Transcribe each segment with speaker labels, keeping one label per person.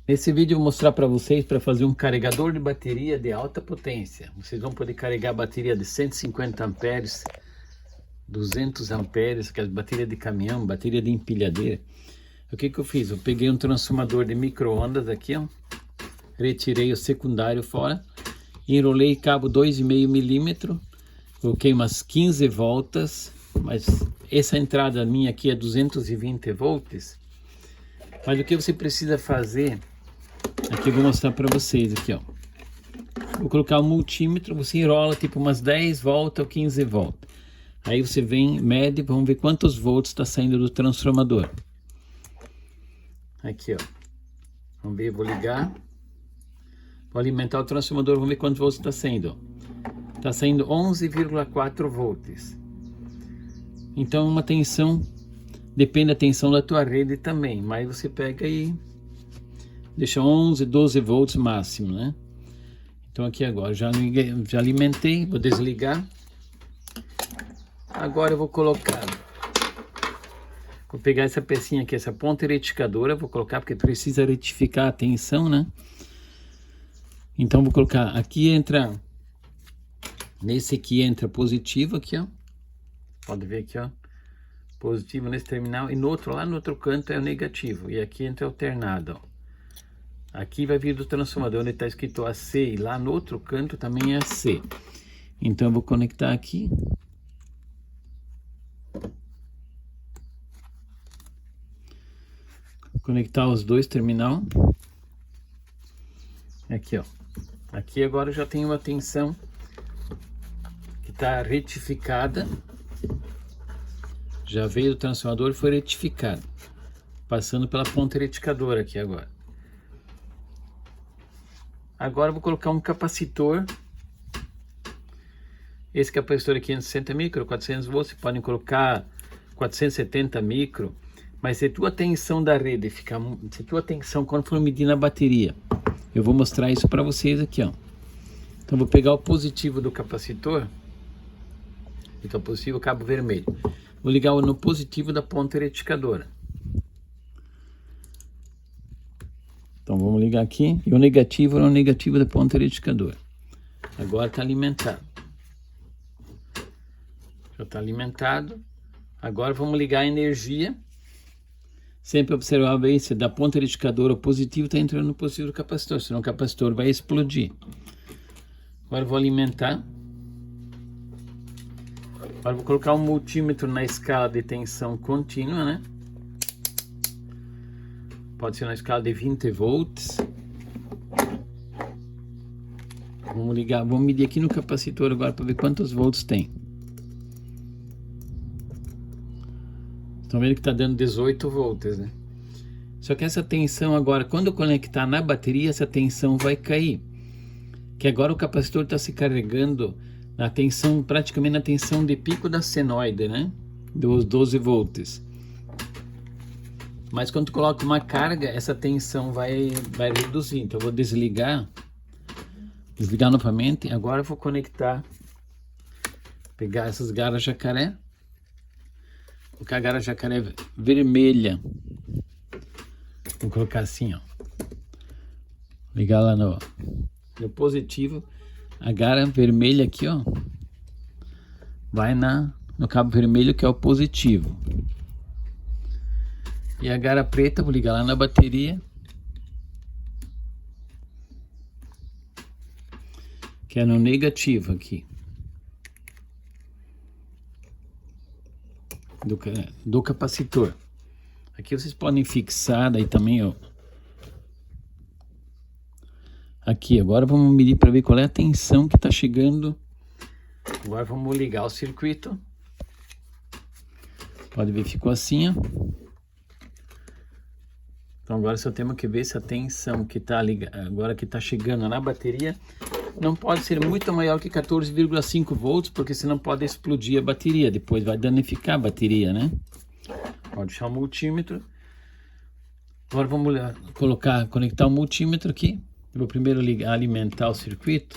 Speaker 1: Nesse vídeo eu vou mostrar para vocês para fazer um carregador de bateria de alta potência. Vocês vão poder carregar a bateria de 150 amperes, 200 amperes, aquela bateria de caminhão, bateria de empilhadeira. O que eu fiz? Eu peguei um transformador de micro-ondas aqui, ó, retirei o secundário fora, enrolei cabo 2,5 milímetros, coloquei umas 15 voltas, mas essa entrada minha aqui é 220 volts. Mas o que você precisa fazer, aqui eu vou mostrar para vocês aqui, ó. Vou colocar o multímetro, você enrola tipo umas 10 voltas ou 15 voltas. Aí você vem, mede, vamos ver quantos volts está saindo do transformador. Aqui, ó. Vamos ver, vou ligar. Vou alimentar o transformador, vamos ver quantos volts está saindo. Está saindo 11,4 volts. Então uma tensão, depende da tensão da tua rede também. Mas você pega e deixa 11, 12 volts máximo, né? Então aqui agora, já alimentei, vou desligar. Agora eu vou colocar, vou pegar essa pecinha aqui, essa ponta retificadora, vou colocar porque precisa retificar a tensão, né? Então vou colocar, aqui entra, nesse aqui entra positivo aqui, ó. Pode ver aqui, ó. Positivo nesse terminal e no outro, lá no outro canto é o negativo. E aqui entra alternado, ó. Aqui vai vir do transformador onde está escrito AC e lá no outro canto também é AC. Então eu vou conectar aqui. Conectar os dois terminal. Aqui, ó. Aqui agora eu já tenho uma tensão que está retificada. Já veio do transformador e foi retificado. Passando pela ponta retificadora aqui agora. Agora eu vou colocar um capacitor. Esse capacitor aqui é 560 micro, 400 volts. Vocês podem colocar 470 micro. Mas se tua tensão da rede ficar, se tua tensão quando for medir na bateria, eu vou mostrar isso para vocês aqui, ó. Então vou pegar o positivo do capacitor. Então positivo, cabo vermelho. Vou ligar no positivo da ponta retificadora. Então vamos ligar aqui. E o negativo no negativo da ponta retificadora. Agora está alimentado. Já está alimentado. Agora vamos ligar a energia. Sempre observar bem se da ponta retificadora o positivo está entrando no positivo do capacitor, senão o capacitor vai explodir. Agora eu vou alimentar. Agora eu vou colocar um multímetro na escala de tensão contínua, né? Pode ser na escala de 20 volts. Vamos ligar, vamos medir aqui no capacitor agora para ver quantos volts tem. Estão vendo que está dando 18 volts, né? Só que essa tensão agora, quando eu conectar na bateria, essa tensão vai cair. Que agora o capacitor está se carregando na tensão, praticamente na tensão de pico da senoide, né? Dos 12 volts. Mas quando tu coloca uma carga, essa tensão vai reduzir. Então eu vou desligar novamente. Agora eu vou conectar, pegar essas garras jacaré. Colocar a garra jacaré vermelha. Vou colocar assim, ó. Ligar lá no positivo. A garra vermelha aqui, ó. Vai no cabo vermelho que é o positivo. E a garra preta, vou ligar lá na bateria. Que é no negativo aqui. Do capacitor. Aqui vocês podem fixar, daí também, ó. Aqui, agora vamos medir para ver qual é a tensão que está chegando. Agora vamos ligar o circuito. Pode ver, ficou assim, ó. Então agora só temos que ver se a tensão que está agora que está chegando na bateria não pode ser muito maior que 14,5 volts, porque senão pode explodir a bateria, depois vai danificar a bateria, né? Pode deixar o multímetro. Agora vamos conectar o multímetro aqui. Eu vou primeiro alimentar o circuito.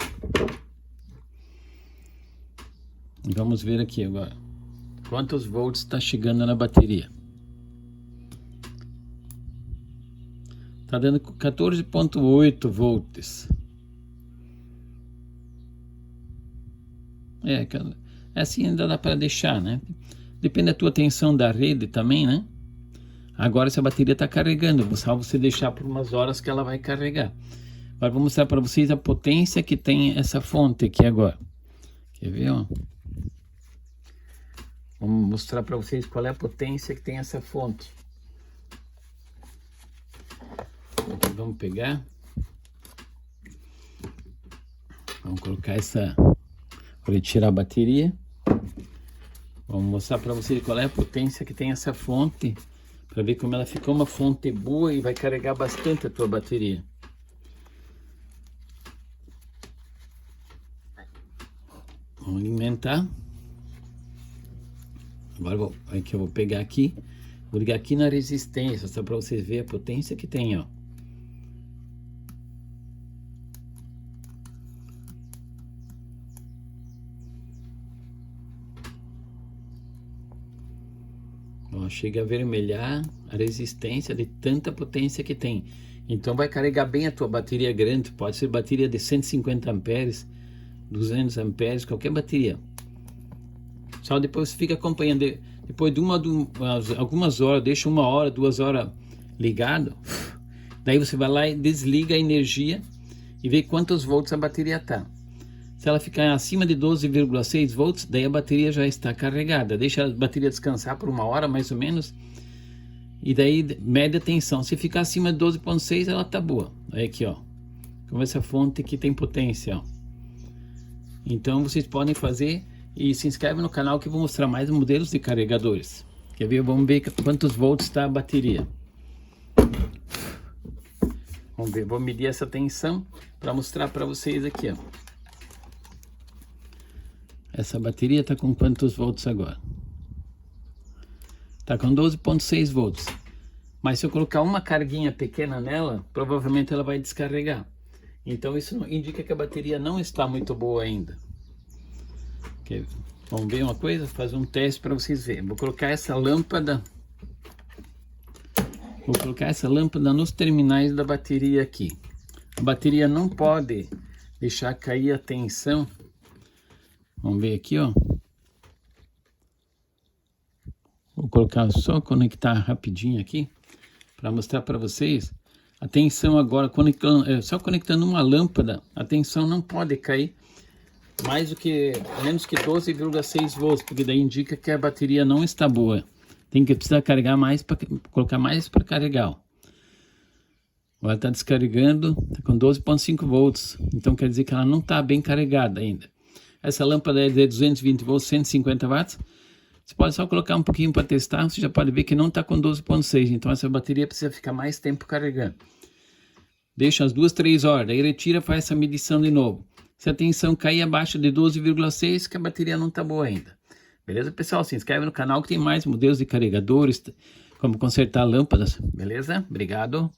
Speaker 1: E vamos ver aqui agora quantos volts está chegando na bateria. Tá dando 14,8 volts. Assim ainda dá para deixar, né? Depende da tua tensão da rede também, né? Agora essa bateria está carregando, só você deixar por umas horas que ela vai carregar. Agora vou mostrar para vocês a potência que tem essa fonte aqui agora. Quer ver, ó? Vamos mostrar para vocês qual é a potência que tem essa fonte. Aqui, vamos pegar. Vamos colocar essa... Vou retirar a bateria. Vamos mostrar para vocês qual é a potência que tem essa fonte. Para ver como ela ficou uma fonte boa e vai carregar bastante a tua bateria. Vamos alimentar. Agora eu vou pegar aqui. Vou ligar aqui na resistência, só para vocês verem a potência que tem, ó. Ó, chega a vermelhar a resistência de tanta potência que tem. Então vai carregar bem a tua bateria grande. Pode ser bateria de 150 amperes, 200 amperes, qualquer bateria. Só depois você fica acompanhando. Depois de algumas horas, deixa 1 hora, 2 horas ligado. Daí você vai lá e desliga a energia e vê quantos volts a bateria tá. Se ela ficar acima de 12,6 volts, daí a bateria já está carregada. Deixa a bateria descansar por 1 hora, mais ou menos. E daí mede a tensão. Se ficar acima de 12,6, ela tá boa. Aí aqui, ó. Como essa fonte que tem potência, ó. Então vocês podem fazer e se inscreve no canal que eu vou mostrar mais modelos de carregadores. Quer ver? Vamos ver quantos volts está a bateria. Vamos ver, vou medir essa tensão para mostrar para vocês aqui, ó. Essa bateria está com quantos volts agora? Está com 12,6 volts. Mas se eu colocar uma carguinha pequena nela, provavelmente ela vai descarregar. Então isso indica que a bateria não está muito boa ainda. Vamos ver uma coisa? Fazer um teste para vocês verem. Vou colocar essa lâmpada. Vou colocar essa lâmpada nos terminais da bateria aqui. A bateria não pode deixar cair a tensão. Vamos ver aqui, ó. Vou colocar só conectar rapidinho aqui para mostrar para vocês. A tensão agora, só conectando uma lâmpada, a tensão não pode cair menos que 12,6 volts, porque daí indica que a bateria não está boa. Precisa carregar mais, colocar mais para carregar, ó. Agora está descarregando, está com 12,5 volts, então quer dizer que ela não está bem carregada ainda. Essa lâmpada é de 220 volts, 150 watts. Você pode só colocar um pouquinho para testar, você já pode ver que não está com 12,6, então essa bateria precisa ficar mais tempo carregando. Deixa as 2, 3 horas, daí retira, faz essa medição de novo. Se a tensão cair abaixo de 12,6, que a bateria não está boa ainda. Beleza, pessoal? Se inscreve no canal que tem mais modelos de carregadores, como consertar lâmpadas. Beleza? Obrigado.